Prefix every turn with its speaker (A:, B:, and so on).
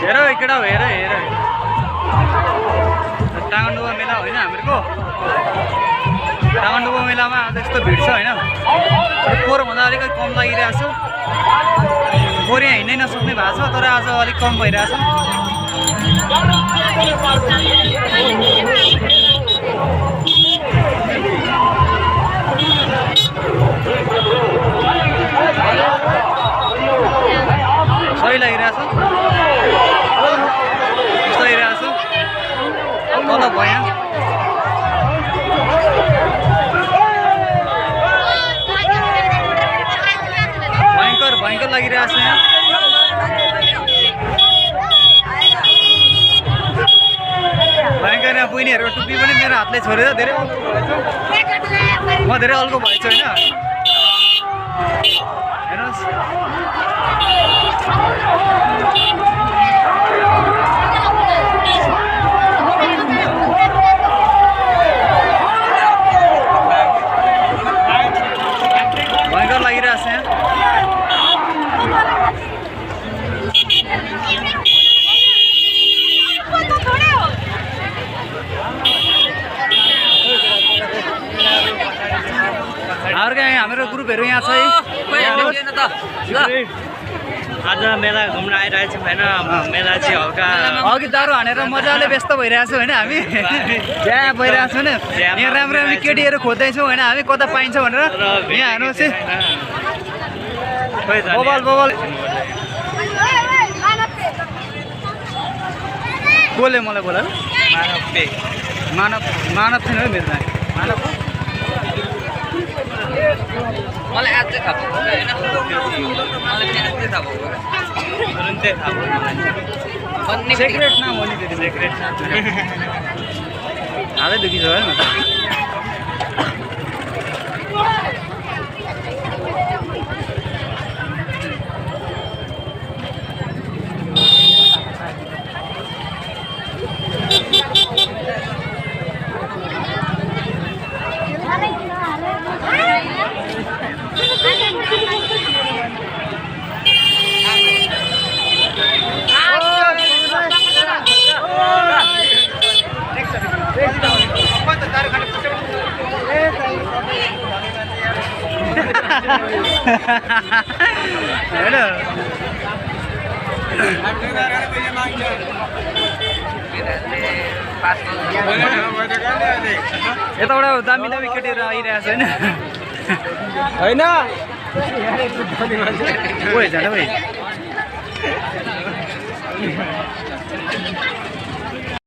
A: हेर केटा हो हेर हेर टागनडुबा मेला होइन हामीहरूको टागनडुबा मेलामा आज यस्तो भिड छ होइन पोहोरभन्दा अलिकति कम लागिरहेको छ पोहोर यहाँ हिँड्नै नसक्ने भएको छ तर आज अलिक कम भइरहेछ सही लागिरहेछ यस्तो लागिरहेछ तल भयो भयङ्कर भयङ्कर लागिरहेछ यहाँ भयङ्कर यहाँ बहिनीहरूको टुप्पी पनि मेरो हातले छोडेर धेरै म धेरै अल्को भएछु होइन हेर्नुहोस् भयङ्कर लागिरहेछ यहाँ हाम्रो ग्रुपहरू यहाँ छ है
B: आज मेला घुम्न आइरहेको छौँ होइन मेला चाहिँ हल्का
A: अघि दारू हानेर मजाले व्यस्त भइरहेछौँ होइन हामी त्यहाँ भइरहेको छौँ यहाँ राम्रो राम्रो केटीहरू खोज्दैछौँ होइन हामी कता पाइन्छ भनेर यहाँ हेर्नुहोस् बबल बबल कसले मलाई बोला मानव मानव थिएन है मेरो मानव
B: मलाई आज चाहिँ थाहा भएको होइन मलाई पनि आज चाहिँ थाहा भएको तुरुन्तै थाहा भयो मलाई
A: सेक्रेट नाम हो नि त्यो
B: सेक्रेट
A: हालै दुखी छ होइन यताबाट दामी दामी केटीहरू आइरहेको छ होइन होइन